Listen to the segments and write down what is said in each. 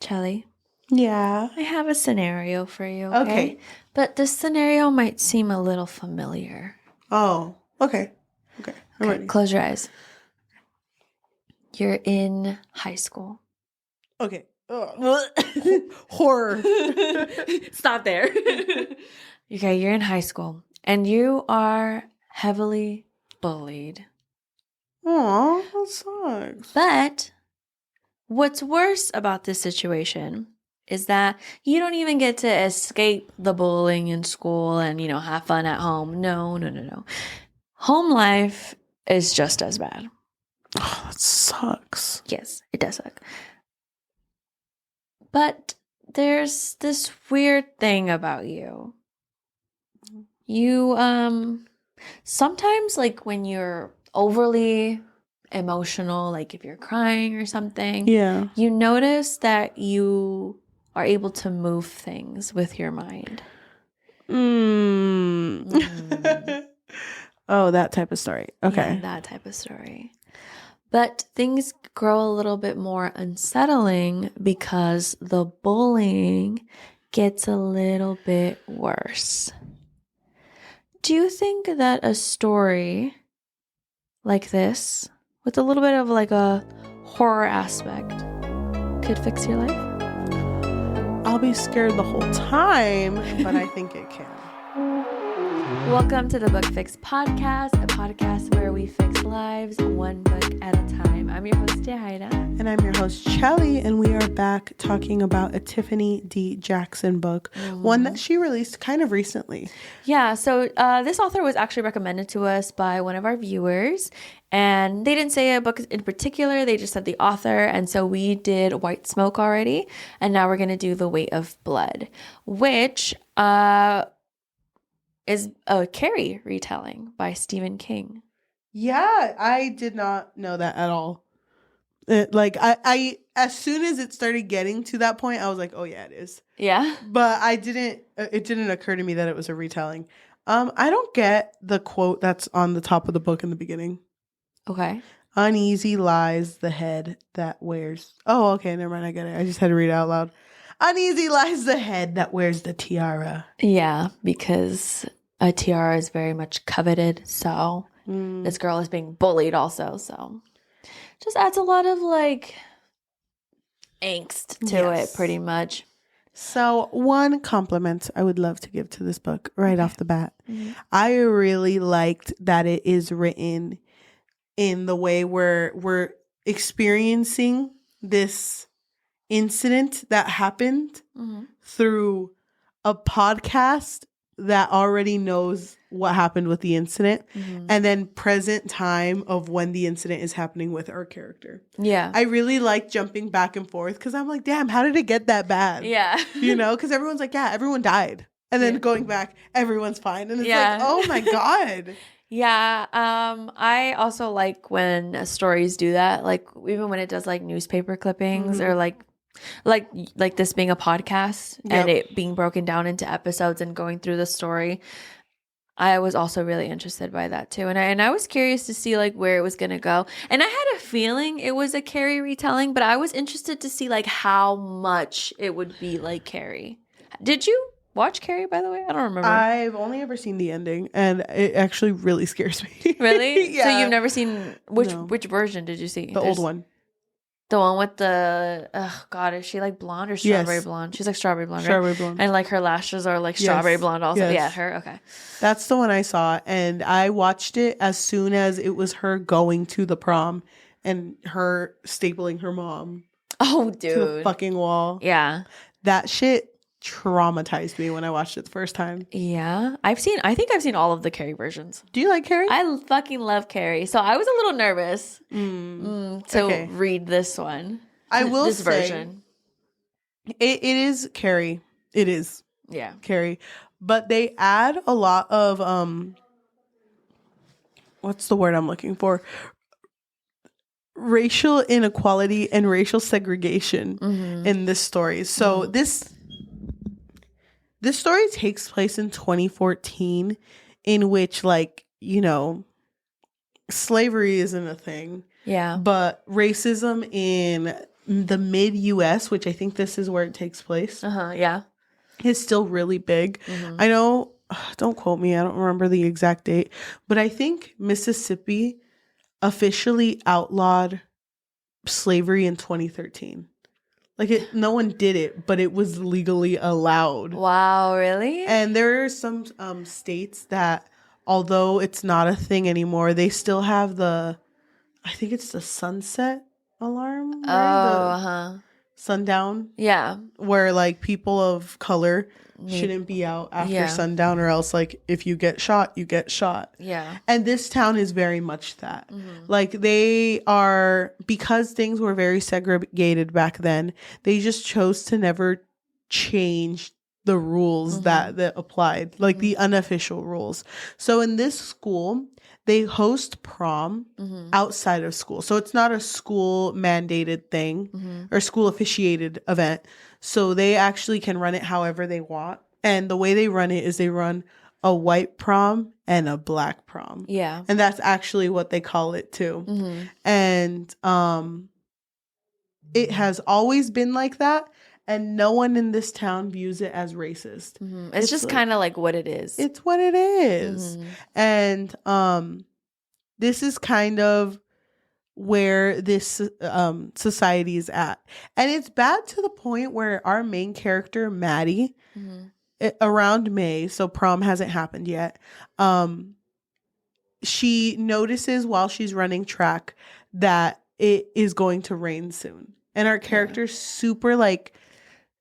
Cheli, Yeah. I have a scenario for you, okay? But this scenario might seem a little familiar. Oh, okay. Okay. I'm ready. Close your eyes. You're in high school. Okay. Horror. Stop there. Okay, you're in high school and you are heavily bullied. Aw, that sucks. But what's worse about this situation is that you don't even get to escape the bullying in school and, have fun at home. No. Home life is just as bad. Oh, that sucks. Yes, it does suck. But there's this weird thing about you. You, sometimes, like, when you're overly emotional, like if you're crying or something, you notice that you are able to move things with your mind. Oh, that type of story. Okay. Yeah, that type of story. But things grow a little bit more unsettling because the bullying gets a little bit worse. Do you think that a story like this, with a little bit of like a horror aspect, could fix your life? I'll be scared the whole time, but I think it can. Welcome to the Book Fix Podcast, a podcast where we fix lives one book at a time. I'm your host, Yajaira. And I'm your host, Cheli, and we are back talking about a Tiffany D. Jackson book, one that she released kind of recently. Yeah, so this author was actually recommended to us by one of our viewers, and they didn't say a book in particular, they just said the author, and so we did White Smoke already, and now we're going to do The Weight of Blood, which is a Carrie retelling by Stephen King. Yeah, I did not know that at all. I as soon as it started getting to that point, I was like, oh yeah, it is. Yeah. But it didn't occur to me that it was a retelling. I don't get the quote that's on the top of the book in the beginning. Okay. Uneasy lies the head that wears... Oh, okay, never mind, I get it. I just had to read it out loud. Uneasy lies the head that wears the tiara. Yeah, because a tiara is very much coveted, so this girl is being bullied also, so just adds a lot of like angst to it pretty much. So one compliment I would love to give to this book right off the bat. I really liked that it is written in the way where we're experiencing this incident that happened through a podcast that already knows what happened with the incident and then present time of when the incident is happening with our character. Yeah. I really like jumping back and forth because I'm like, damn, how did it get that bad? Yeah. Because everyone's like, yeah, everyone died. And then going back, everyone's fine. And it's like, oh my God. Yeah. I also like when stories do that. Like even when it does like newspaper clippings or like this being a podcast and it being broken down into episodes and going through the story. I was also really interested by that too. And I was curious to see like where it was going to go. And I had a feeling it was a Carrie retelling, but I was interested to see like how much it would be like Carrie. Did you watch Carrie, by the way? I don't remember. I've only ever seen the ending and it actually really scares me. Really? Yeah. So you've never seen, which version did you see? The old one. The one with the, is she like blonde or strawberry blonde? She's like strawberry blonde, Strawberry right? blonde. And like her lashes are like strawberry blonde also. Yes. Yeah, her, okay. That's the one I saw. And I watched it as soon as it was her going to the prom and her stapling her mom. Oh, dude. To the fucking wall. Yeah. That shit traumatized me when I watched it the first time. Yeah. I think I've seen all of the Carrie versions. Do you like Carrie? I fucking love Carrie. So I was a little nervous to read this one. I will this say version. It is Carrie. It is. Yeah. Carrie. But they add a lot of what's the word I'm looking for? Racial inequality and racial segregation in this story. So this story takes place in 2014, in which, like, slavery isn't a thing. Yeah. But racism in the mid US, which I think this is where it takes place, Yeah, is still really big. I know, don't quote me, I don't remember the exact date, but I think Mississippi officially outlawed slavery in 2013. Like no one did it, but it was legally allowed. Wow, really? And there are some states that, although it's not a thing anymore, they still have I think it's the sunset alarm, right? The sundown. Yeah. Where like people of color shouldn't be out after sundown, or else like if you get shot, you get shot. Yeah. And this town is very much that. Like they are, because things were very segregated back then, they just chose to never change the rules that applied, like the unofficial rules. So in this school, they host prom outside of school. So it's not a school mandated thing or school officiated event. So they actually can run it however they want. And the way they run it is they run a white prom and a black prom. Yeah. And that's actually what they call it too. And it has always been like that. And no one in this town views it as racist. It's just like, kind of like what it is. It's what it is. And this is kind of where this society is at. And it's bad to the point where our main character, Maddie, around May, so prom hasn't happened yet, she notices while she's running track that it is going to rain soon. And our character's super like...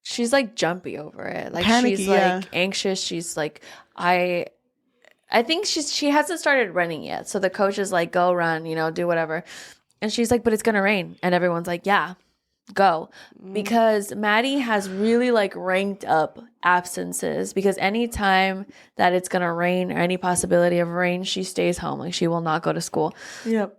She's like jumpy over it. Like panicky, she's like anxious. She's like, I think she hasn't started running yet. So the coach is like, go run, do whatever. And she's like, but it's going to rain. And everyone's like, yeah, go. Because Maddie has really like ranked up absences, because anytime that it's going to rain or any possibility of rain, she stays home. Like she will not go to school. Yep.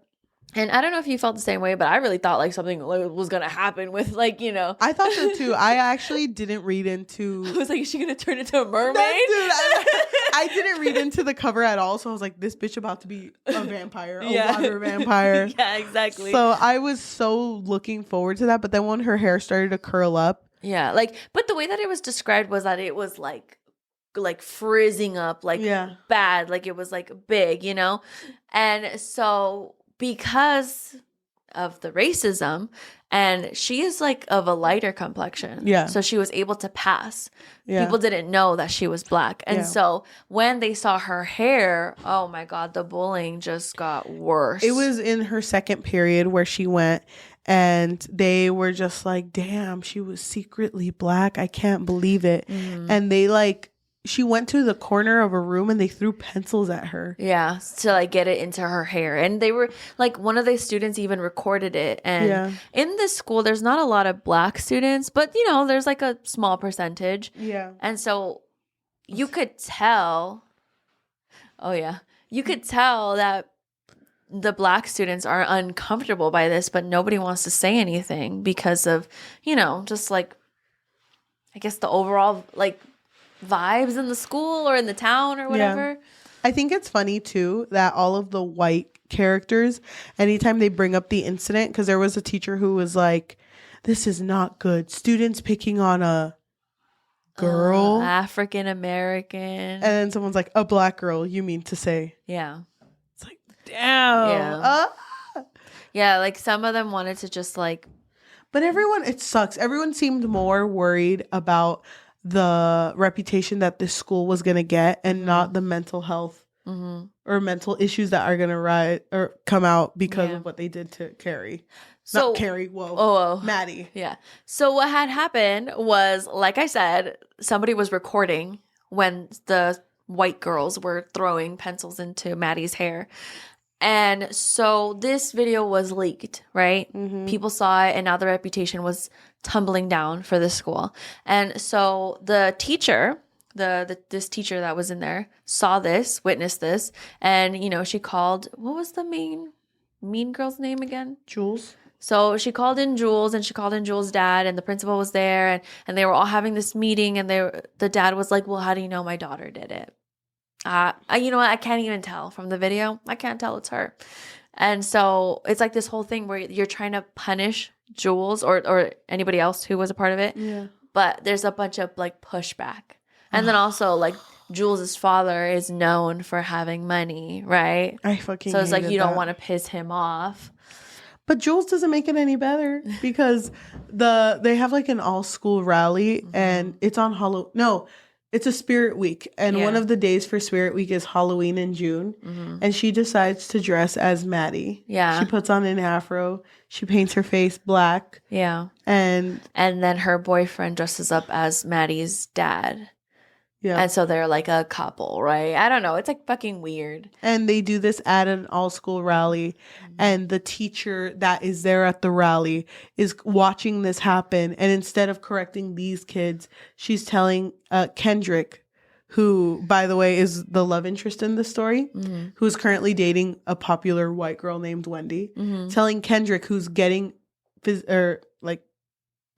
And I don't know if you felt the same way, but I really thought like something was going to happen with like, I thought so too. I actually didn't read into... I was like, is she going to turn into a mermaid? I didn't read into the cover at all. So I was like, this bitch about to be a vampire, a water vampire. Yeah, exactly. So I was so looking forward to that. But then when her hair started to curl up. Yeah, like, but the way that it was described was that it was like frizzing up, like bad, like it was like big, And so... because of the racism, and she is like of a lighter complexion. Yeah. So she was able to pass. Yeah. People didn't know that she was black. And so when they saw her hair, oh my God, the bullying just got worse. It was in her second period where she went, and they were just like, damn, she was secretly black. I can't believe it. And they like... she went to the corner of a room and they threw pencils at her. Yeah, to like get it into her hair. And they were like, one of the students even recorded it. And in this school, there's not a lot of black students, but there's like a small percentage. Yeah. And so you could tell, you could tell that the black students are uncomfortable by this, but nobody wants to say anything because of, just like, I guess the overall like vibes in the school or in the town or whatever. Yeah. I think it's funny too that all of the white characters, anytime they bring up the incident, because there was a teacher who was like, this is not good, students picking on a girl, African American, and then someone's like, a black girl, you mean to say? Yeah. It's like, damn. Yeah, like some of them wanted to just like, but it sucks, everyone seemed more worried about the reputation that this school was going to get, and not the mental health or mental issues that are going to rise or come out because of what they did to Carrie. So, not Carrie, Maddie. Yeah. So what had happened was, like I said, somebody was recording when the white girls were throwing pencils into Maddie's hair. And so this video was leaked, right? People saw it, and now the reputation was tumbling down for the school. And so the teacher, this teacher that was in there, saw this, witnessed this, and she called, what was the mean girl's name again? Jules. So she called in Jules, and she called in Jules' dad, and the principal was there, and they were all having this meeting, and the dad was like, well, how do you know my daughter did it? You know what? I can't even tell from the video. I can't tell it's her. And so it's like this whole thing where you're trying to punish Jules or anybody else who was a part of it. Yeah. But there's a bunch of like pushback. And then also like Jules's father is known for having money, right? I fucking So it's like hated you don't that. want to piss him off. But Jules doesn't make it any better because they have like an all school rally and it's on Halloween. No, it's a Spirit Week. And one of the days for Spirit Week is Halloween in June. And she decides to dress as Maddie. Yeah. She puts on an afro. She paints her face black. Yeah. And then her boyfriend dresses up as Maddie's dad. yeah. And so they're like a couple, right? I don't know. It's like fucking weird. And they do this at an all school rally. And the teacher that is there at the rally is watching this happen. And instead of correcting these kids, she's telling Kendrick, who, by the way, is the love interest in the story, who's currently dating a popular white girl named Wendy, telling Kendrick, who's getting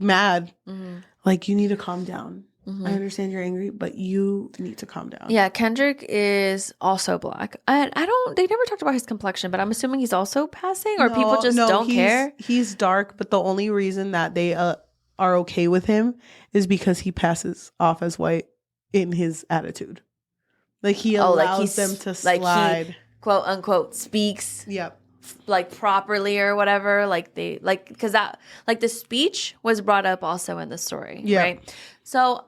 mad, like, you need to calm down. I understand you're angry, but you need to calm down. Yeah, Kendrick is also black. And they never talked about his complexion, but I'm assuming he's also passing or people just don't care. He's dark, but the only reason that they are okay with him is because he passes off as white in his attitude. Like he allows them to slide. Like he, quote unquote, speaks. Yep. Like properly or whatever. Like they like because that like the speech was brought up also in the story. Yeah. Right. So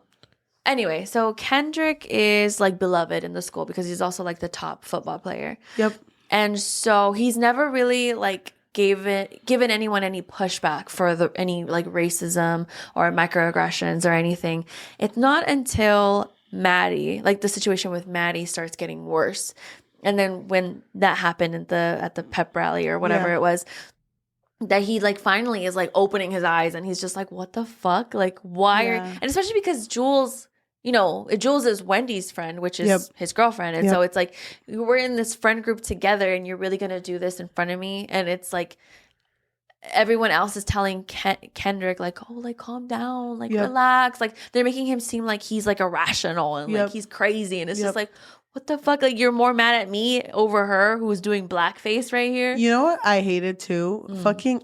anyway, so Kendrick is like beloved in the school because he's also like the top football player. Yep. And so he's never really like given anyone any pushback for any like racism or microaggressions or anything. It's not until Maddie, like the situation with Maddie starts getting worse. And then when that happened at the pep rally or whatever it was, that he like finally is like opening his eyes and he's just like, what the fuck? Like, why are, and especially because Jules, you know, Jules is Wendy's friend, which is his girlfriend. And so it's like, we're in this friend group together and you're really going to do this in front of me. And it's like, everyone else is telling Kendrick like, oh, like calm down, like relax. Like they're making him seem like he's like irrational and like he's crazy. And it's just like, what the fuck? Like you're more mad at me over her who's doing blackface right here. You know what I hated too?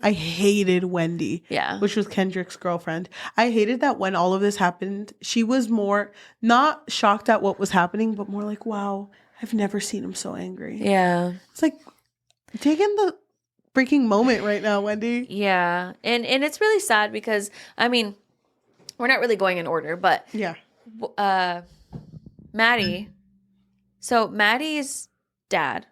I hated Wendy. Yeah. Which was Kendrick's girlfriend. I hated that when all of this happened, she was more not shocked at what was happening, but more like, wow, I've never seen him so angry. Yeah. It's like, take in the freaking moment right now, Wendy. Yeah. And it's really sad because, I mean, we're not really going in order, but Maddie. So Maddie's dad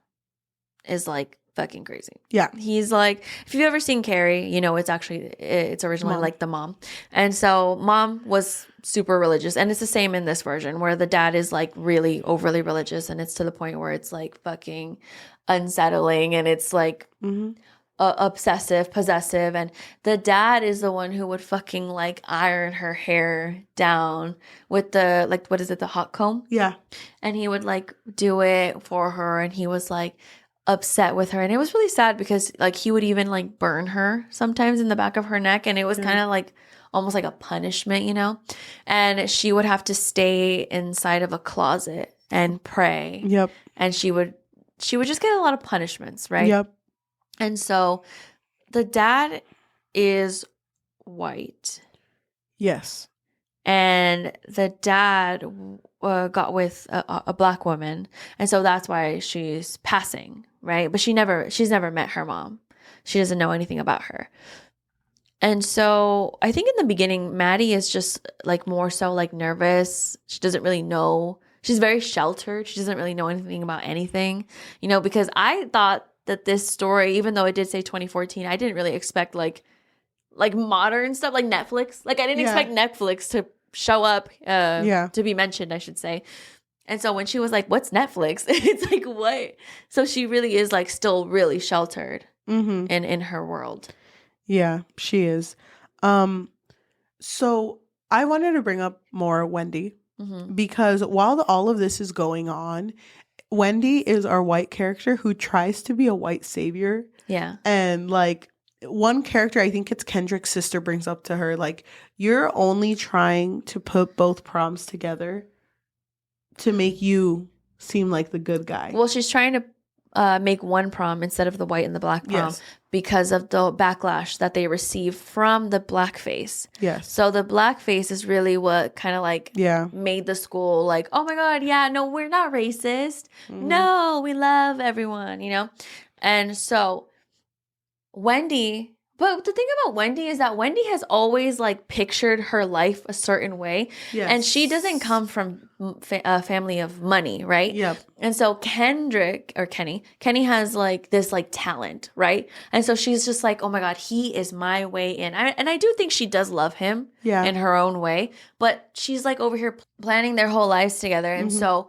is like fucking crazy. Yeah. He's like, if you've ever seen Carrie, you know, it's originally like the mom. And so mom was super religious. And it's the same in this version where the dad is like really overly religious. And it's to the point where it's like fucking unsettling. And it's like obsessive, possessive. And the dad is the one who would fucking like iron her hair down with the, like, what is it? The hot comb? Yeah. And he would like do it for her. And he was like upset with her. And it was really sad because like he would even like burn her sometimes in the back of her neck. And it was kind of like almost like a punishment, you know? And she would have to stay inside of a closet and pray. Yep. And she would just get a lot of punishments, right? Yep. And so the dad is white. Yes. And the dad got with a black woman. And so that's why she's passing, right? But she's never met her mom. She doesn't know anything about her. And so I think in the beginning, Maddie is just like more so like nervous. She doesn't really know. She's very sheltered. She doesn't really know anything about anything, you know, because I thought that this story, even though it did say 2014, I didn't really expect like modern stuff like Netflix. Like I didn't expect Netflix to show up, to be mentioned, I should say. And so when she was like, what's Netflix? It's like, what? So she really is like still really sheltered in her world. Yeah, she is. So I wanted to bring up more Wendy because while all of this is going on, Wendy is our white character who tries to be a white savior. Yeah. And like one character, I think it's Kendrick's sister, brings up to her, like, you're only trying to put both proms together to make you seem like the good guy. Well, she's trying to make one prom instead of the white and the black prom Yes. because of the backlash that they received from the blackface. Yes. So the blackface is really what kind of like Yeah. made the school like, oh my God, yeah, no, we're not racist. Mm-hmm. No, we love everyone, you know? And so Wendy, but the thing about Wendy is that Wendy has always like pictured her life a certain way. Yes. And she doesn't come from a family of money, right? Yep. And so Kenny has like this like talent, right? And so she's just like, oh my God, he is my way in. And I do think she does love him in her own way, but she's like over here planning their whole lives together. And so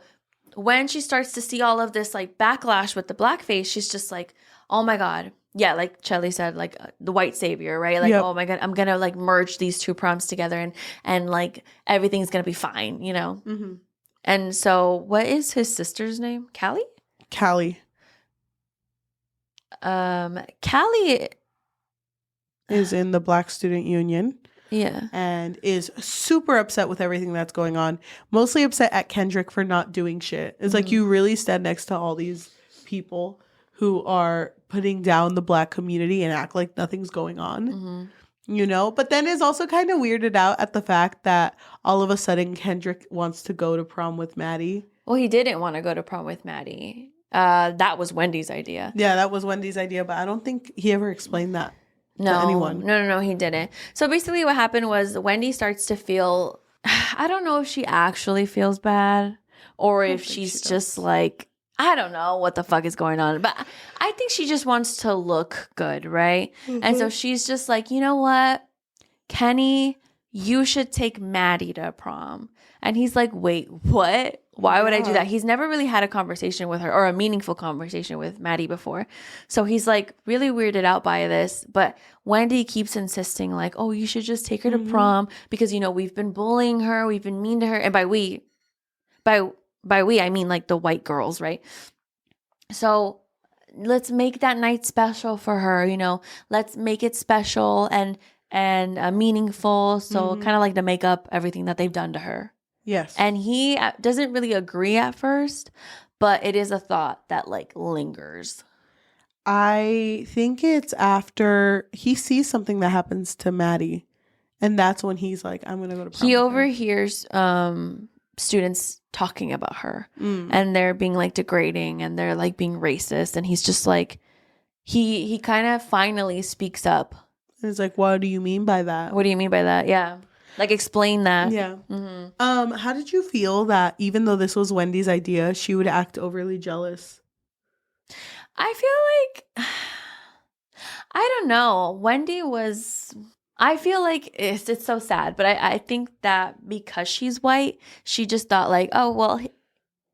when she starts to see all of this like backlash with the blackface, she's just like, oh my God. Yeah, like Cheli said, like the white savior, right? Like, oh my God, I'm going to like merge these two proms together and like everything's going to be fine, you know? Mm-hmm. And so what is his sister's name? Callie? Callie. Callie is in the Black Student Union. Yeah. And is super upset with everything that's going on. Mostly upset at Kendrick for not doing shit. It's like you really stand next to all these people who are putting down the Black community and act like nothing's going on, you know? But then is also kind of weirded out at the fact that all of a sudden Kendrick wants to go to prom with Maddie. Well, he didn't want to go to prom with Maddie. That was Wendy's idea. Yeah, that was Wendy's idea, but I don't think he ever explained that to anyone. No, he didn't. So basically what happened was Wendy starts to feel, I don't know if she actually feels bad or if she's just like, I don't know what the fuck is going on, but I think she just wants to look good, right? And so she's just like, you know what, Kenny, you should take Maddie to prom. And he's like, wait, what? Why would I do that? He's never really had a conversation with her or a meaningful conversation with Maddie before. So he's like really weirded out by this. But Wendy keeps insisting like, oh, you should just take her to prom because, you know, we've been bullying her. We've been mean to her. And by we, I mean like the white girls, right? So let's make that night special for her, you know. Let's make it special and meaningful. So kind of like to make up everything that they've done to her. Yes. And he doesn't really agree at first, but it is a thought that like lingers. I think it's after he sees something that happens to Maddie. And that's when he's like, I'm going to go to prom. He overhears students talking about her and they're being like degrading and they're like being racist. And he's just like, he kind of finally speaks up. And it's like, what do you mean by that? What do you mean by that? Yeah. Like explain that. Yeah. How did you feel that even though this was Wendy's idea, she would act overly jealous? I feel like, I don't know. I feel like it's so sad, but I think that because she's white, she just thought like, oh, well,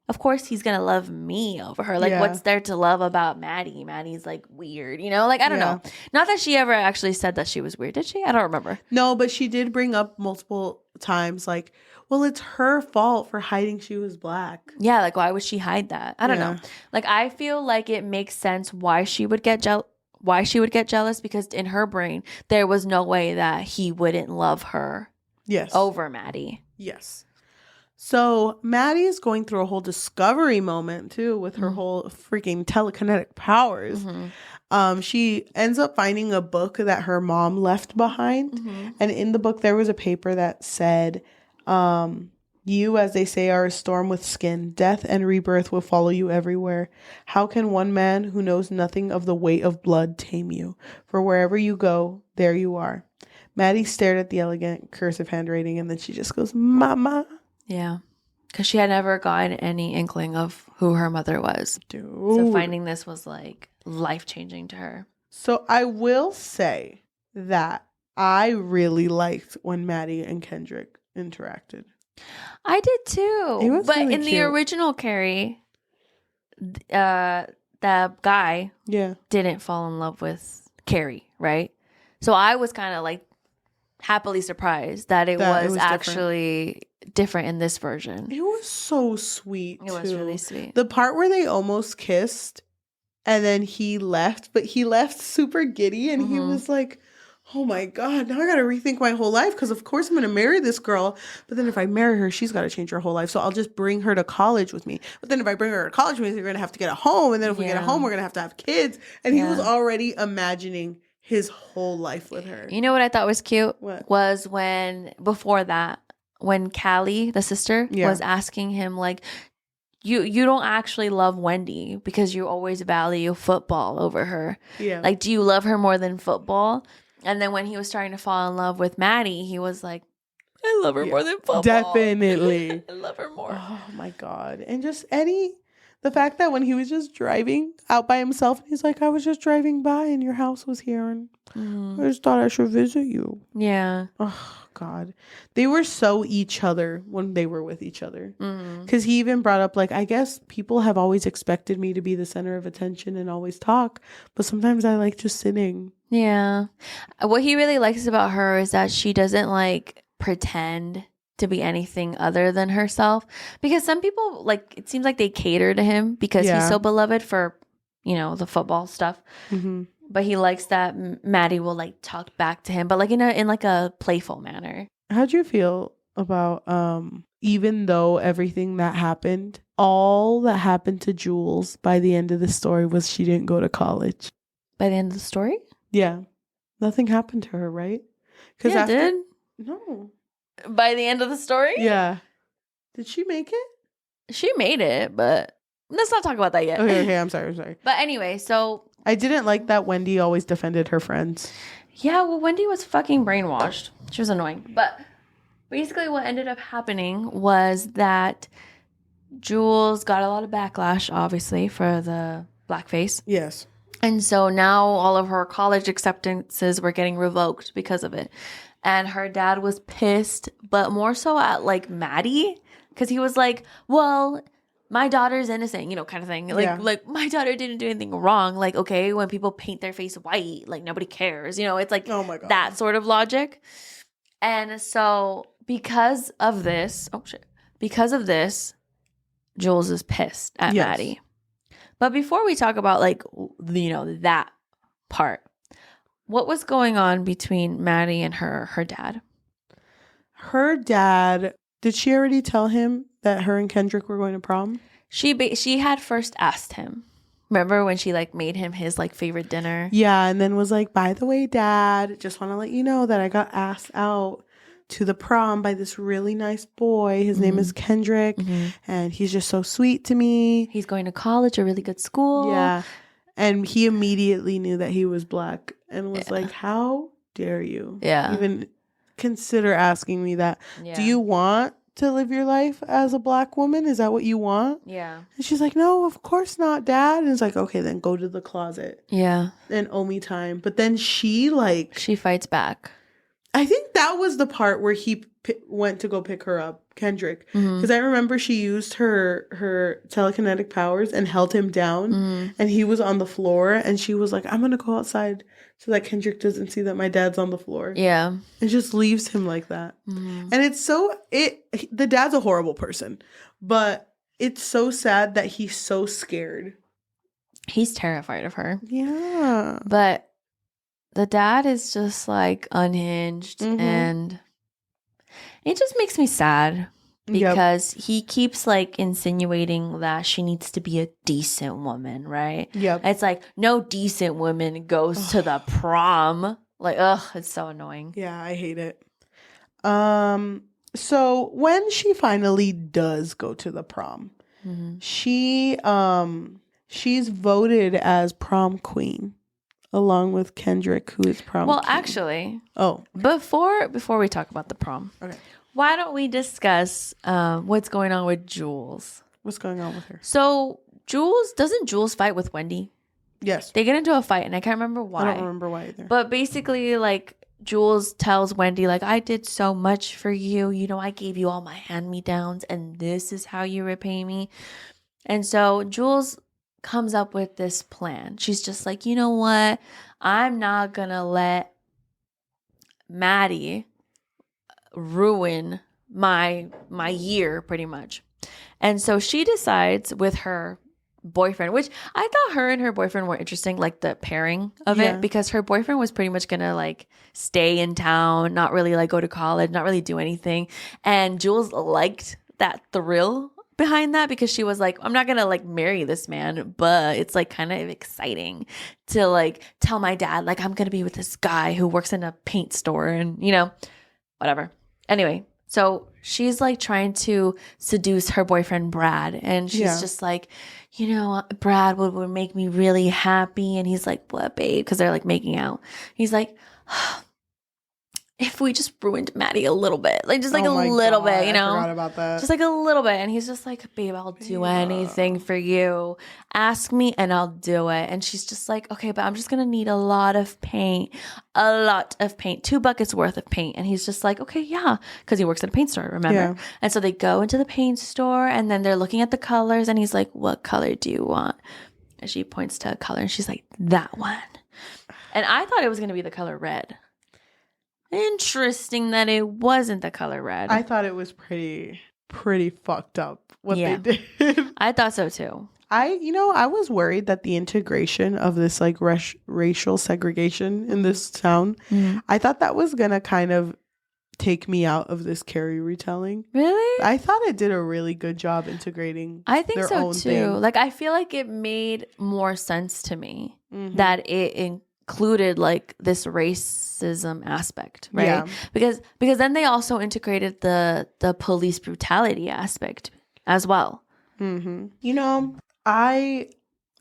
of course he's going to love me over her. Like, what's there to love about Maddie? Maddie's like weird, you know? Like, I don't know. Not that she ever actually said that she was weird. Did she? I don't remember. No, but she did bring up multiple times like, well, it's her fault for hiding she was Black. Yeah, like why would she hide that? I don't know. Like, I feel like it makes sense why she would get jealous because in her brain, there was no way that he wouldn't love her over Maddie. Yes. So Maddie is going through a whole discovery moment too with her whole freaking telekinetic powers. She ends up finding a book that her mom left behind. And in the book, there was a paper that said, you, as they say, are a storm with skin. Death and rebirth will follow you everywhere. How can one man who knows nothing of the weight of blood tame you? For wherever you go, there you are. Maddie stared at the elegant cursive handwriting and then she just goes, Mama. Yeah. Because she had never gotten any inkling of who her mother was. Dude. So finding this was like life-changing to her. So I will say that I really liked when Maddie and Kendrick interacted. I did too. It was but really in cute. the original Carrie, the guy didn't fall in love with Carrie, right? So I was kind of like happily surprised that it was actually different in this version. It was so sweet. It was really sweet. The part where they almost kissed and then he left, but he left super giddy and he was like oh my God, now I got to rethink my whole life because, of course, I'm going to marry this girl. But then if I marry her, she's got to change her whole life. So I'll just bring her to college with me. But then if I bring her to college with me, we're going to have to get a home. And then if we get a home, we're going to have kids. And he was already imagining his whole life with her. You know what I thought was cute? What? Was before that, when Callie, the sister, was asking him, like, you don't actually love Wendy because you always value football over her. Yeah. Like, do you love her more than football? And then when he was starting to fall in love with Maddie, he was like, I love her more than football. Definitely. I love her more. Oh my God. And just the fact that when he was just driving out by himself, he's like, I was just driving by and your house was here and I just thought I should visit you. Yeah. Oh God. They were so each other when they were with each other. Because he even brought up, like, I guess people have always expected me to be the center of attention and always talk, but sometimes I like just sitting. Yeah. What he really likes about her is that she doesn't like pretend to be anything other than herself, because some people, like, it seems like they cater to him because he's so beloved for, you know, the football stuff. But he likes that Maddie will like talk back to him, but like in a playful manner. How'd you feel about even though everything that happened, all that happened to Jules by the end of the story was she didn't go to college? By the end of the story? Yeah. Nothing happened to her, right? Yeah, it did. No. By the end of the story? Yeah. Did she make it? She made it, but let's not talk about that yet. Okay, I'm sorry. But anyway, so I didn't like that Wendy always defended her friends. Yeah, well, Wendy was fucking brainwashed. She was annoying. But basically what ended up happening was that Jules got a lot of backlash, obviously, for the blackface. Yes. And so now all of her college acceptances were getting revoked because of it. And her dad was pissed, but more so at, like, Maddie. Because he was like, well, my daughter's innocent, you know, kind of thing. Like my daughter didn't do anything wrong. Like, okay, when people paint their face white, like, nobody cares. You know, it's like oh my God. That sort of logic. And so because of this, Jules is pissed at Maddie. But before we talk about, like, you know, that part, what was going on between Maddie and her dad? Her dad, did she already tell him that her and Kendrick were going to prom? She had first asked him. Remember when she, like, made him his, like, favorite dinner? Yeah, and then was like, by the way, Dad, just want to let you know that I got asked out to the prom by this really nice boy. His name is Kendrick, and he's just so sweet to me. He's going to college, a really good school. Yeah, and he immediately knew that he was black and was like, how dare you even consider asking me that? Yeah. Do you want to live your life as a black woman? Is that what you want? Yeah. And she's like, no, of course not, Dad. And it's like, okay, then go to the closet. Yeah. And owe me time. But then she fights back. I think that was the part where he went to go pick her up, Kendrick. Because I remember she used her telekinetic powers and held him down. And he was on the floor. And she was like, I'm going to go outside so that Kendrick doesn't see that my dad's on the floor. Yeah. And just leaves him like that. And it's the dad's a horrible person. But it's so sad that he's so scared. He's terrified of her. Yeah. But the dad is just, like, unhinged, and it just makes me sad because he keeps, like, insinuating that she needs to be a decent woman, right? Yep. It's like, no decent woman goes to the prom. Like, ugh, it's so annoying. Yeah, I hate it. So when she finally does go to the prom, she's voted as prom queen. Along with Kendrick, who is prom king. Actually, before we talk about the prom, why don't we discuss what's going on with Jules? What's going on with her? So doesn't Jules fight with Wendy? Yes. They get into a fight, and I can't remember why. I don't remember why either. But basically, like, Jules tells Wendy, like, I did so much for you. You know, I gave you all my hand-me-downs, and this is how you repay me. And so Jules comes up with this plan. She's just like, you know what? I'm not gonna let Maddie ruin my year, pretty much. And so she decides with her boyfriend, which I thought her and her boyfriend were interesting, like the pairing of it, because her boyfriend was pretty much gonna like stay in town, not really like go to college, not really do anything. And Jules liked that thrill behind that because she was like, I'm not gonna like marry this man, but it's like kind of exciting to like tell my dad like I'm gonna be with this guy who works in a paint store and whatever. Anyway, so she's like trying to seduce her boyfriend Brad, and she's just like, Brad would make me really happy. And he's like, what, babe? Because they're like making out. He's like, if we just ruined Maddie a little bit, like just like a little bit, I forgot about that. Just like a little bit. And he's just like, babe, I'll do anything for you. Ask me and I'll do it. And she's just like, okay, but I'm just going to need a lot of paint, 2 buckets worth of paint. And he's just like, okay, yeah. Because he works at a paint store, remember? Yeah. And so they go into the paint store and then they're looking at the colors and he's like, what color do you want? And she points to a color and she's like, that one. And I thought it was going to be the color red. Interesting that it wasn't the color red. I thought it was pretty fucked up what they did. I thought so too. I was worried that the integration of this like racial segregation in this town, I thought that was gonna kind of take me out of this Carrie retelling. Really? I thought it did a really good job integrating. I think so too. Thing. Like I feel like it made more sense to me that it included like this racism aspect, right? Yeah. Because then they also integrated the police brutality aspect as well. I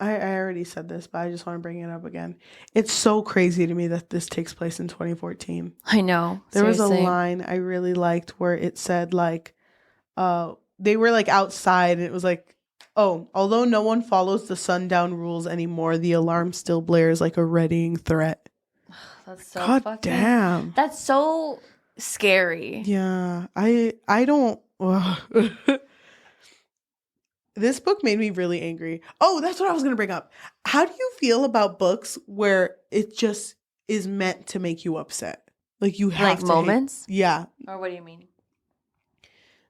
already said this, but I just want to bring it up again. It's so crazy to me that this takes place in 2014. I know. There was a line I really liked where it said like, they were like outside and it was like, oh, although no one follows the sundown rules anymore, the alarm still blares like a readying threat. That's so damn. That's so scary. Yeah. I don't. This book made me really angry. Oh, that's what I was going to bring up. How do you feel about books where it just is meant to make you upset? Like you have like moments? Yeah. Or what do you mean?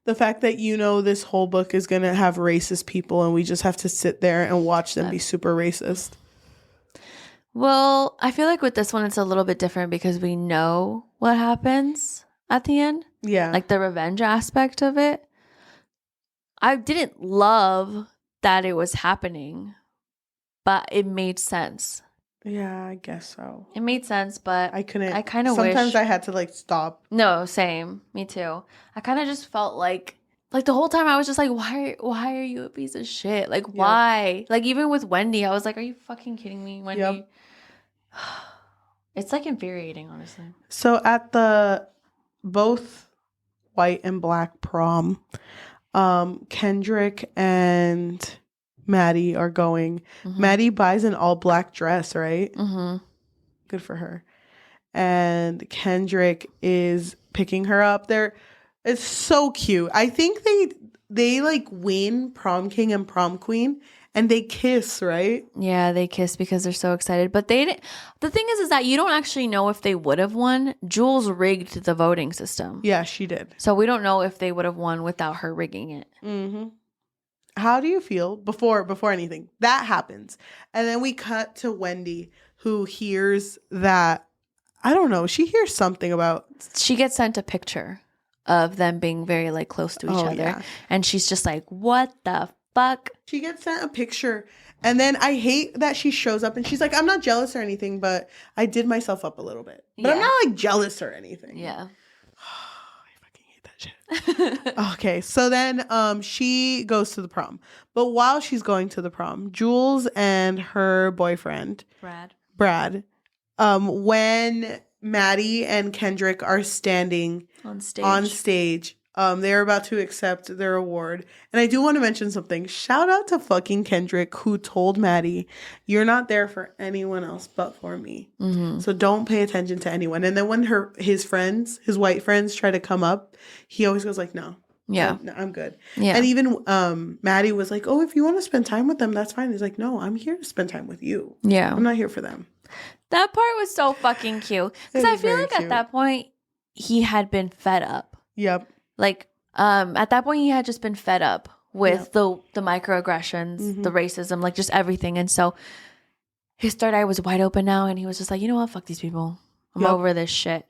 The fact that this whole book is going to have racist people and we just have to sit there and watch them be super racist. Well, I feel like with this one, it's a little bit different because we know what happens at the end. Yeah. Like the revenge aspect of it. I didn't love that it was happening, but it made sense. Yeah, I guess so. It made sense, but I couldn't. I kind of wish. Sometimes I had to like stop. No, same. Me too. I kind of just felt like the whole time I was just like, why are you a piece of shit? Like, why? Like, even with Wendy, I was like, are you fucking kidding me, Wendy? Yep. It's like infuriating, honestly. So at the both white and black prom, Kendrick and Maddie are going. Maddie buys an all black dress, right? Good for her. And Kendrick is picking her up. It's so cute. I think they like win prom king and prom queen and they kiss, right? Yeah, they kiss because they're so excited. But the thing is that you don't actually know if they would have won. Jules rigged the voting system. Yeah, she did. So we don't know if they would have won without her rigging it. How do you feel before anything that happens? And then we cut to Wendy, who hears that, I don't know, she hears something about. She gets sent a picture of them being very like close to each other. Yeah. And she's just like, what the fuck? She gets sent a picture. And then I hate that she shows up and she's like, I'm not jealous or anything, but I did myself up a little bit. But I'm not like jealous or anything. Yeah. Okay, so then she goes to the prom. But while she's going to the prom, Jules and her boyfriend, Brad, when Maddie and Kendrick are standing on stage, they're about to accept their award. And I do want to mention something. Shout out to fucking Kendrick, who told Maddie, you're not there for anyone else but for me. So don't pay attention to anyone. And then when his white friends try to come up, he always goes like, no. Yeah. No, I'm good. Yeah. And even Maddie was like, oh, if you want to spend time with them, that's fine. He's like, no, I'm here to spend time with you. Yeah. I'm not here for them. That part was so fucking cute. Because I feel like cute. At that point, he had been fed up. Yep. Like, at that point, he had just been fed up with the microaggressions, the racism, like just everything. And so his third eye was wide open now, and he was just like, you know what, fuck these people. I'm over this shit.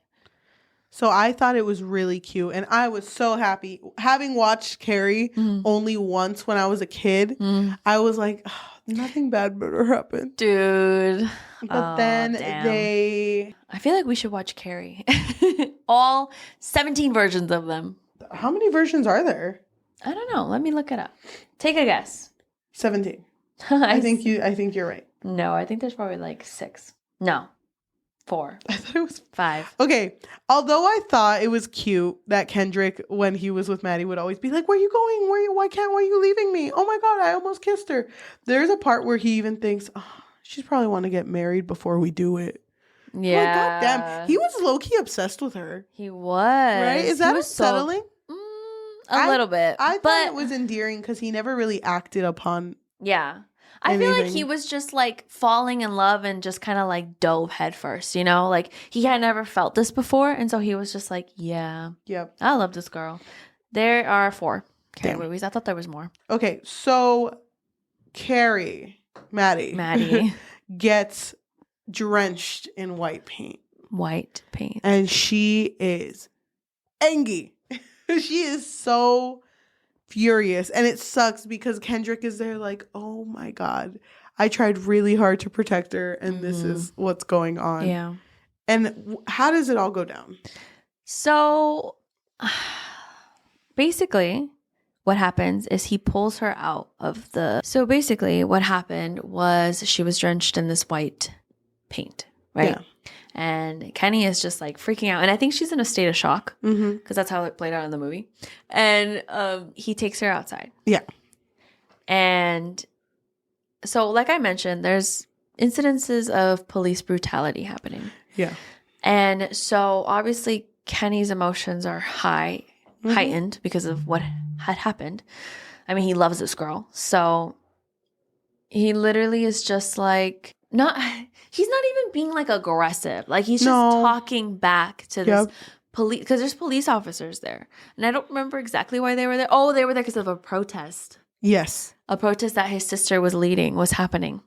So I thought it was really cute, and I was so happy. Having watched Carrie only once when I was a kid, I was like, oh, nothing bad better happen. Dude. But then I feel like we should watch Carrie. All 17 versions of them. How many versions are there? I don't know. Let me look it up. Take a guess. 17. I think you're right. No, I think there's probably like 6. No. 4. I thought it was 5. Okay. Although I thought it was cute that Kendrick, when he was with Maddie, would always be like, where are you going? Why are you leaving me? Oh my God, I almost kissed her. There's a part where he even thinks, oh, she's probably want to get married before we do it. Yeah. Like, goddamn. He was low-key obsessed with her. He was. Right? Is that unsettling? A little bit. I thought it was endearing because he never really acted upon. Yeah. I feel like he was just like falling in love and just kind of like dove headfirst, you know? Like he had never felt this before. And so he was just like, yeah. Yep. I love this girl. There are 4 Carrie movies. I thought there was more. Okay. So Maddie gets drenched in white paint. White paint. And she is angry. She is so furious, and it sucks because Kendrick is there like, oh my God, I tried really hard to protect her, and this is what's going on. Yeah. And how does it all go down? So basically what happens is he pulls her out of so basically what happened was she was drenched in this white paint, right? Yeah. And Kenny is just like freaking out. And I think she's in a state of shock because that's how it played out in the movie. And he takes her outside. Yeah. And so, like I mentioned, there's incidences of police brutality happening. Yeah. And so, obviously, Kenny's emotions are heightened because of what had happened. I mean, he loves this girl. So, he literally is just like, he's not even being like aggressive. Like he's just talking back to this police, because there's police officers there. And I don't remember exactly why they were there. Oh, they were there because of a protest. Yes. A protest that his sister was leading was happening.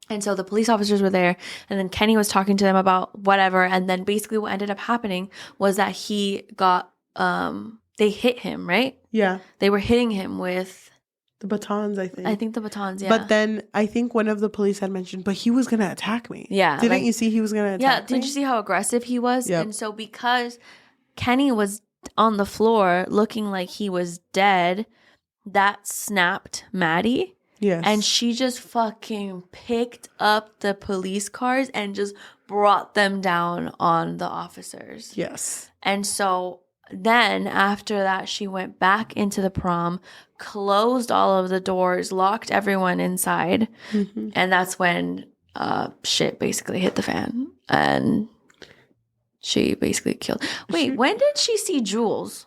And so the police officers were there, and then Kenny was talking to them about whatever. And then basically what ended up happening was that he got, they hit him, right? Yeah. They were hitting him with the batons, I think. I think the batons, yeah. But then I think one of the police had mentioned, but he was going to attack me. Yeah. Didn't you see he was going to attack me? Yeah, did you see how aggressive he was? Yep. And so because Kenny was on the floor looking like he was dead, that snapped Maddie. Yes. And she just fucking picked up the police cars and just brought them down on the officers. Yes. And so then after that, she went back into the prom, closed all of the doors, locked everyone inside. And that's when shit basically hit the fan. And she basically killed. Wait, when did she see Jules?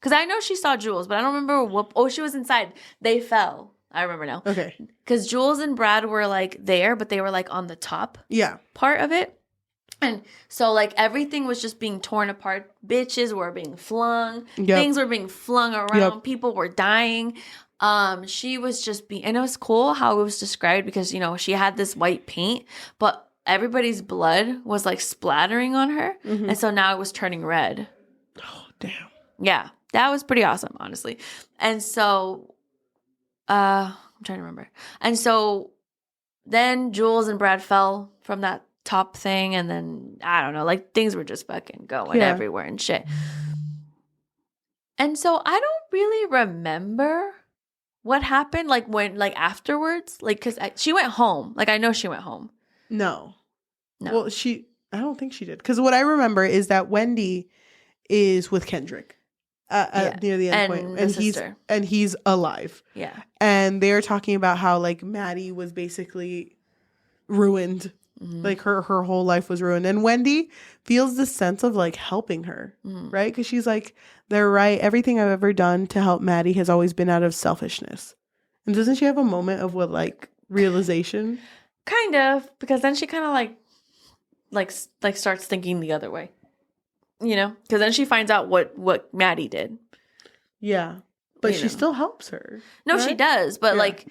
Because I know she saw Jules, but I don't remember what. Oh, she was inside. They fell. I remember now. Okay. Because Jules and Brad were like there, but they were like on the top part of it. And so, like, everything was just being torn apart. Bitches were being flung. Yep. Things were being flung around. Yep. People were dying. She was just being... And it was cool how it was described because, you know, she had this white paint, but everybody's blood was, like, splattering on her. And so now it was turning red. Oh, damn. Yeah. That was pretty awesome, honestly. And so... I'm trying to remember. And so then Jules and Brad fell from that top thing, and then I don't know, like things were just fucking going everywhere and shit. And so I don't really remember what happened, like when, like afterwards, like because she went home. Like I know she went home. No. Well, I don't think she did, because what I remember is that Wendy is with Kendrick. Near the end point, and he's alive. Yeah, and they're talking about how like Maddie was basically ruined, like her whole life was ruined, and Wendy feels this sense of like helping her, right? Because she's like, they're right. Everything I've ever done to help Maddie has always been out of selfishness. And doesn't she have a moment of what like realization? Kind of, because then she kind of like starts thinking the other way. You know, because then she finds out what Maddie did. Yeah. But she still helps her. No, right? she does. But like,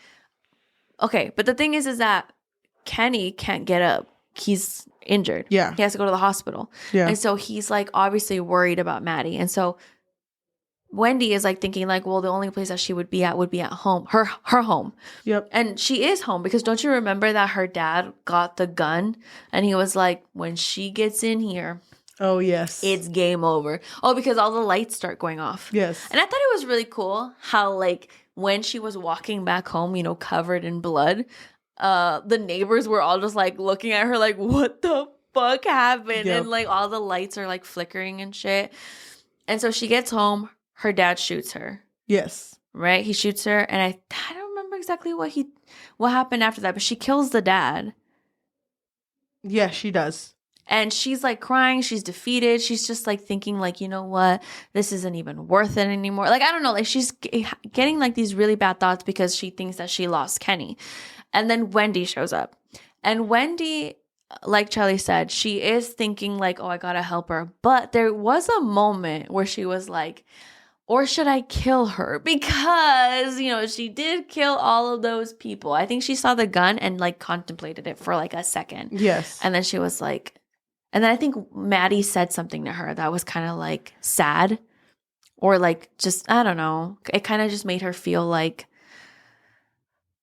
okay. But the thing is that Kenny can't get up. He's injured. Yeah. He has to go to the hospital. Yeah. And so he's like obviously worried about Maddie. And so Wendy is like thinking like, well, the only place that she would be at home, her home. Yep. And she is home because don't you remember that her dad got the gun and he was like, when she gets in here, oh yes, it's game over. Oh, because all the lights start going off. Yes. And I thought it was really cool how like when she was walking back home, you know, covered in blood, the neighbors were all just like looking at her like, what the fuck happened? Yep. And like all the lights are like flickering and shit. And so she gets home. Her dad shoots her. Yes. Right? He shoots her. And I don't remember exactly what happened after that, but she kills the dad. Yeah, she does. And she's like crying. She's defeated. She's just like thinking like, you know what? This isn't even worth it anymore. Like, I don't know. Like she's getting like these really bad thoughts because she thinks that she lost Kenny. And then Wendy shows up. And Wendy, like Cheli said, she is thinking like, oh, I gotta help her. But there was a moment where she was like, or should I kill her? Because, you know, she did kill all of those people. I think she saw the gun and like contemplated it for like a second. Yes. And then she was like, and then I think Maddie said something to her that was kind of like sad or like just, I don't know. It kind of just made her feel like,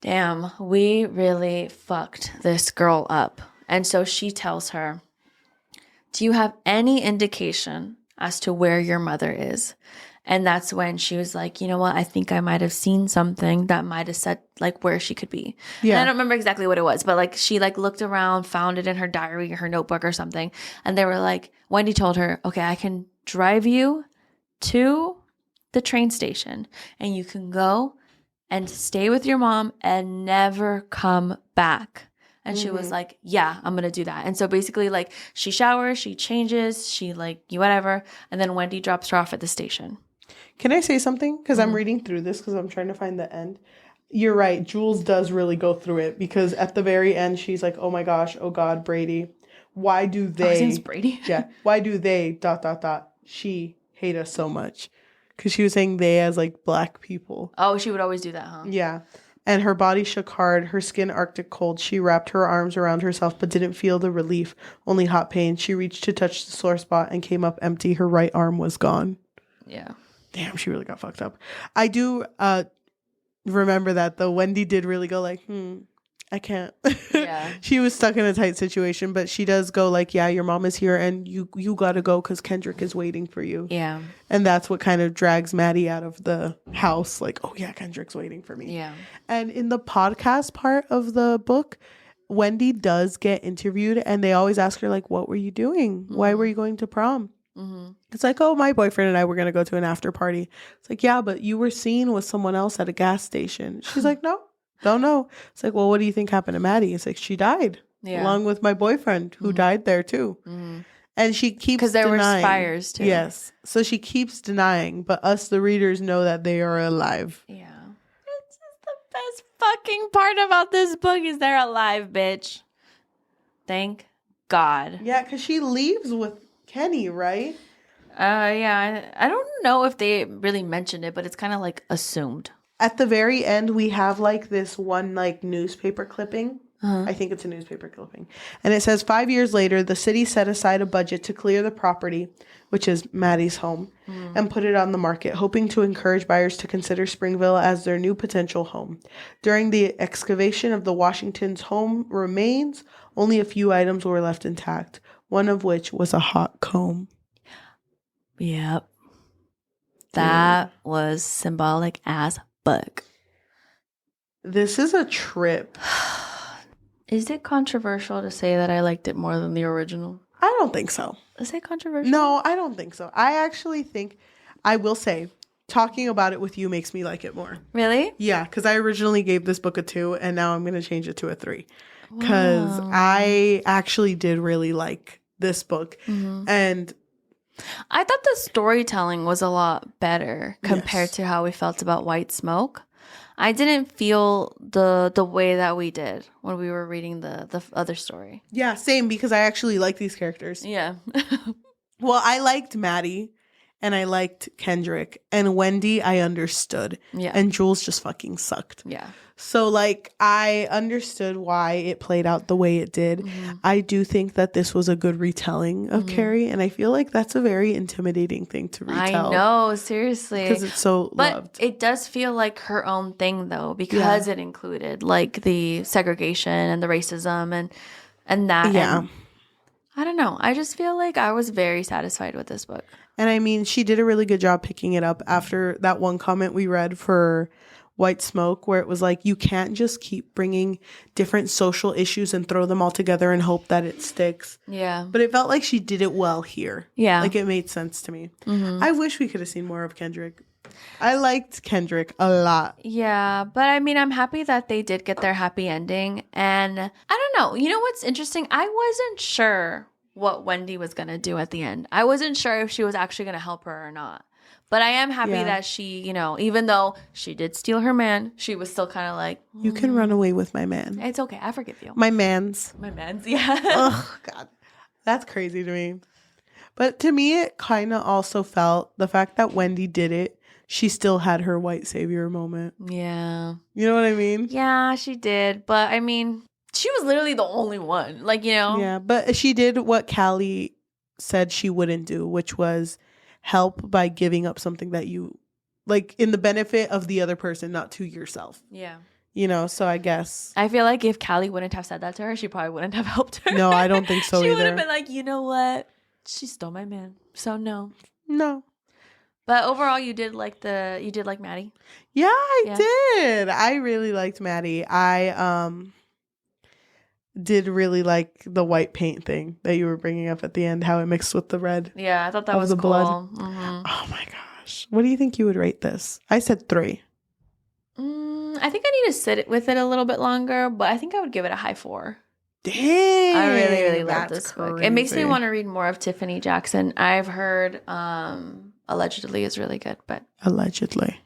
damn, we really fucked this girl up. And so she tells her, do you have any indication as to where your mother is? And that's when she was like, you know what? I think I might have seen something that might have said like where she could be. Yeah. And I don't remember exactly what it was, but like she like looked around, found it in her diary or her notebook or something. And they were like, Wendy told her, okay, I can drive you to the train station and you can go and stay with your mom and never come back. And she was like, yeah, I'm going to do that. And so basically like she showers, she changes, she like whatever. And then Wendy drops her off at the station. Can I say something? Because I'm reading through this because I'm trying to find the end. You're right. Jules does really go through it because at the very end, she's like, oh my gosh, oh God, Brady. Why do they... his name's Brady? Yeah. Why do they... ... She hate us so much. Because she was saying they as like black people. Oh, she would always do that, huh? Yeah. And her body shook hard, her skin arctic cold. She wrapped her arms around herself but didn't feel the relief, only hot pain. She reached to touch the sore spot and came up empty. Her right arm was gone. Yeah. Damn, she really got fucked up. I do remember that, though. Wendy did really go like, I can't. Yeah. She was stuck in a tight situation, but she does go like, yeah, your mom is here and you got to go because Kendrick is waiting for you. Yeah. And that's what kind of drags Maddie out of the house. Like, oh, yeah, Kendrick's waiting for me. Yeah. And in the podcast part of the book, Wendy does get interviewed and they always ask her, like, what were you doing? Why were you going to prom? It's like, oh, my boyfriend and I were going to go to an after party. It's like, yeah, but you were seen with someone else at a gas station. She's like, no, don't know. It's like, well, what do you think happened to Maddie? It's like, she died along with my boyfriend who died there too. And she keeps because there denying. were fires too. Yes. So she keeps denying, but us, the readers, know that they are alive. Yeah. It's just the best fucking part about this book is they're alive, bitch. Thank God. Yeah, because she leaves with Kenny, right? Yeah. I don't know if they really mentioned it, but it's kind of like assumed. At the very end, we have like this one like newspaper clipping. I think it's a newspaper clipping. And it says 5 years later, the city set aside a budget to clear the property, which is Maddie's home, and put it on the market, hoping to encourage buyers to consider Springville as their new potential home. During the excavation of the Washington's home remains, only a few items were left intact, one of which was a hot comb. Yep. That was symbolic as fuck. This is a trip. Is it controversial to say that I liked it more than the original? I don't think so. Is it controversial? No, I don't think so. I actually think, I will say, talking about it with you makes me like it more. Really? Yeah, because I originally gave this book a 2, and now I'm going to change it to a 3. Because I actually did really like this book. And I thought the storytelling was a lot better compared to how we felt about White Smoke. I didn't feel the way that we did when we were reading the other story. Yeah, same, because I actually like these characters. Yeah. Well, I liked Maddie, and I liked Kendrick. And Wendy, I understood. Yeah. And Jules just fucking sucked. Yeah. So, like, I understood why it played out the way it did. Mm-hmm. I do think that this was a good retelling of Carrie, and I feel like that's a very intimidating thing to retell. I know, seriously. Because it's so loved. But it does feel like her own thing, though, because it included, like, the segregation and the racism and that. Yeah. And I don't know. I just feel like I was very satisfied with this book. And I mean, she did a really good job picking it up after that one comment we read for White Smoke, where it was like, you can't just keep bringing different social issues and throw them all together and hope that it sticks. Yeah. But it felt like she did it well here. Yeah. Like, it made sense to me. I wish we could have seen more of Kendrick. I liked Kendrick a lot. Yeah, but I mean, I'm happy that they did get their happy ending. And I don't know. You know what's interesting? I wasn't sure what Wendy was going to do at the end. I wasn't sure if she was actually going to help her or not. But I am happy that she, you know, even though she did steal her man, she was still kind of like, You can run away with my man. It's okay. I forgive you. My man's. Yeah. Oh, God. That's crazy to me. But to me, it kind of also felt the fact that Wendy did it. She still had her white savior moment. Yeah. You know what I mean? Yeah, she did. But I mean, she was literally the only one. Like, you know? Yeah, but she did what Callie said she wouldn't do, which was help by giving up something that you, like, in the benefit of the other person, not to yourself. Yeah. You know, so I guess. I feel like if Callie wouldn't have said that to her, she probably wouldn't have helped her. No, I don't think so she either. She would have been like, you know what? She stole my man. So no. No. But overall, you did like Maddie? Yeah, I did. I really liked Maddie. I did really like the white paint thing that you were bringing up at the end, how it mixed with the red. Yeah, I thought that was the cool. Blood. Mm-hmm. Oh my gosh. What do you think you would rate this? I said 3. I think I need to sit with it a little bit longer, but I think I would give it a high 4. Dang. I really, really love this book. Crazy. It makes me want to read more of Tiffany Jackson. I've heard allegedly is really good, but Allegedly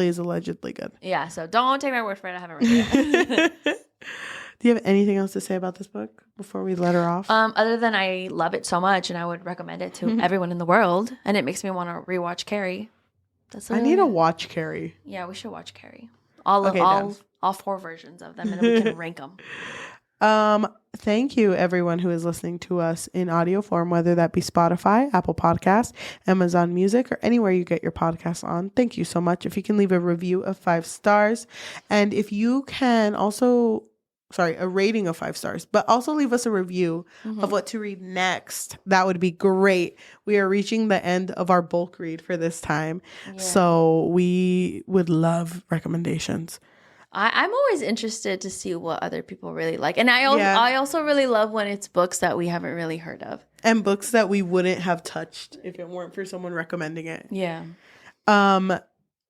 is allegedly good. Yeah, so don't take my word for it. I haven't read it yet. Do you have anything else to say about this book before we let her off? Other than I love it so much and I would recommend it to everyone in the world, and it makes me want to rewatch Carrie. I need to watch Carrie. Yeah, we should watch Carrie. All 4 versions of them, and then we can rank them. Thank you everyone who is listening to us in audio form, whether that be Spotify, Apple Podcasts, Amazon Music, or anywhere you get your podcasts on. Thank you so much. If you can leave a review of 5 stars, and if you can also, a rating of 5 stars, but also leave us a review of what to read next. That would be great. We are reaching the end of our bulk read for this time. Yeah. So we would love recommendations. I'm always interested to see what other people really like. And I also really love when it's books that we haven't really heard of. And books that we wouldn't have touched if it weren't for someone recommending it. Yeah.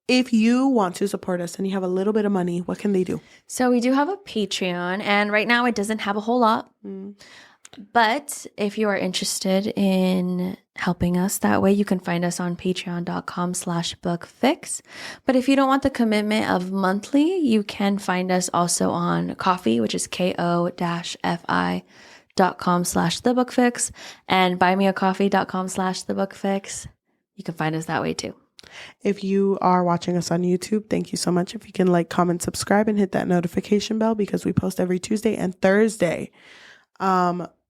If you want to support us and you have a little bit of money, what can they do? So we do have a Patreon, and right now it doesn't have a whole lot. But if you are interested in helping us that way, you can find us on patreon.com/bookfix. But if you don't want the commitment of monthly, you can find us also on Ko-fi, which is ko-fi.com/thebookfix, and buymeacoffee.com/thebookfix. You can find us that way too. If you are watching us on YouTube, thank you so much. If you can like, comment, subscribe, and hit that notification bell, because we post every Tuesday and Thursday.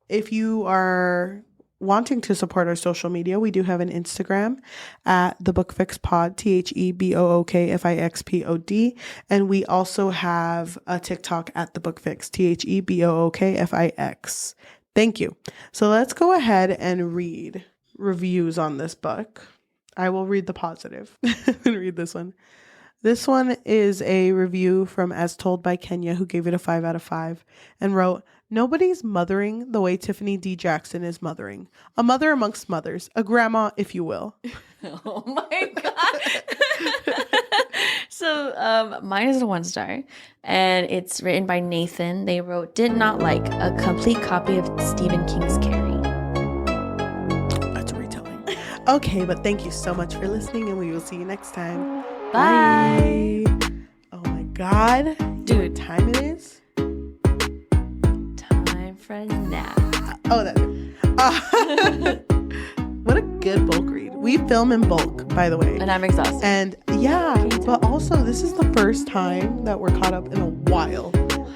If you are wanting to support our social media, we do have an Instagram at The Book Fix Pod, THEBOOKFIXPOD. And we also have a TikTok at The Book Fix, THEBOOKFIX. Thank you. So let's go ahead and read reviews on this book. I will read the positive and read this one. This one is a review from As Told by Kenya, who gave it a 5 out of 5 and wrote, "Nobody's mothering the way Tiffany D. Jackson is mothering. A mother amongst mothers. A grandma, if you will." Oh my God. So mine is a 1 star, and it's written by Nathan. They wrote, "Did not like, a complete copy of Stephen King's Carrie." That's a retelling. Okay, but thank you so much for listening, and we will see you next time. Bye. Oh my God. Dude, what time it is? Time for a nap. Oh, that's it. What a good bulk read. We film in bulk, by the way. And I'm exhausted. And yeah, but also this is the first time that we're caught up in a while.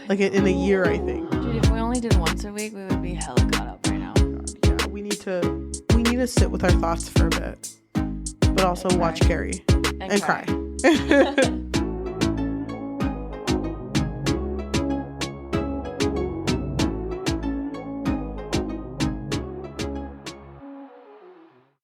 Like in a year, I think. Dude, if we only did once a week, we would be hella caught up right now. Yeah, we need to sit with our thoughts for a bit. But also watch Carrie and cry.